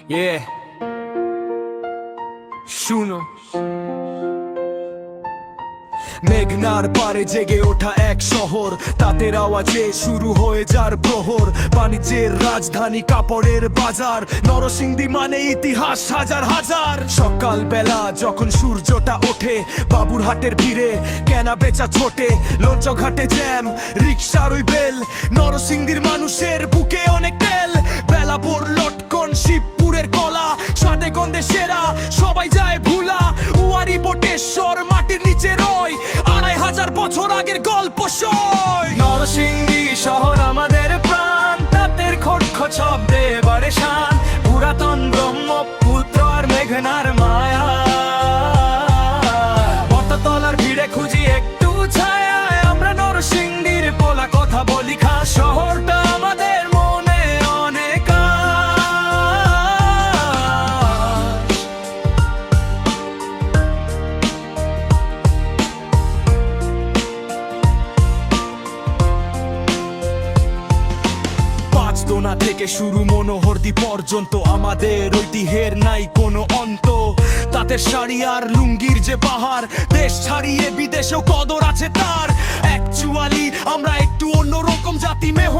Yeah. শুনো, মেঘনার পারে জেগে ওঠা এক শহর, তাদের আওয়াজে শুরু হয়ে যার প্রহর। বাণিজ্যের রাজধানী, কাপড়ের বাজার, নরসিংদী মানে ইতিহাস হাজার হাজার। সকাল বেলা যখন সূর্যটা ওঠে, বাবুরহাটের ভিড়ে কেনা বেচা ছোটে, লঞ্চঘাটে জ্যাম, রিক্সার ওই বেল, নরসিংদীর মানুষের বুকে অনেক তেল। বেলাপুর, লটকন, শিবপুরের কলা, সাদে গন্ধে সেরা, সবাই যায় ভুলা। উয়ারি, বটেশ্বর, মাটির নিচে রয়, ২৫০০ বছর আগের গল্প সয়। নরসিংদী শহর আমাদের প্রাণ, তাদের খটখট শব্দে বাড়ে শান। পুরাতন ব্রহ্মপুত্র আর মেঘনার মায়া, পথতলার ভিড়ে খুঁজি একটু ছায়া। আমরা নরসিংদীর পোলা কথা বলি, খাস শহরটা আমাদের মনে অনেক দোনা থেকে শুরু মনোহরদী পর্যন্ত, আমাদের ঐতিহ্যের নাই কোনো অন্ত। তাদের শাড়ি আর লুঙ্গির যে পাহাড়, দেশ ছাড়িয়ে বিদেশেও কদর আছে তার। অ্যাকচুয়ালি আমরা একটু অন্যরকম জাতি, মেহ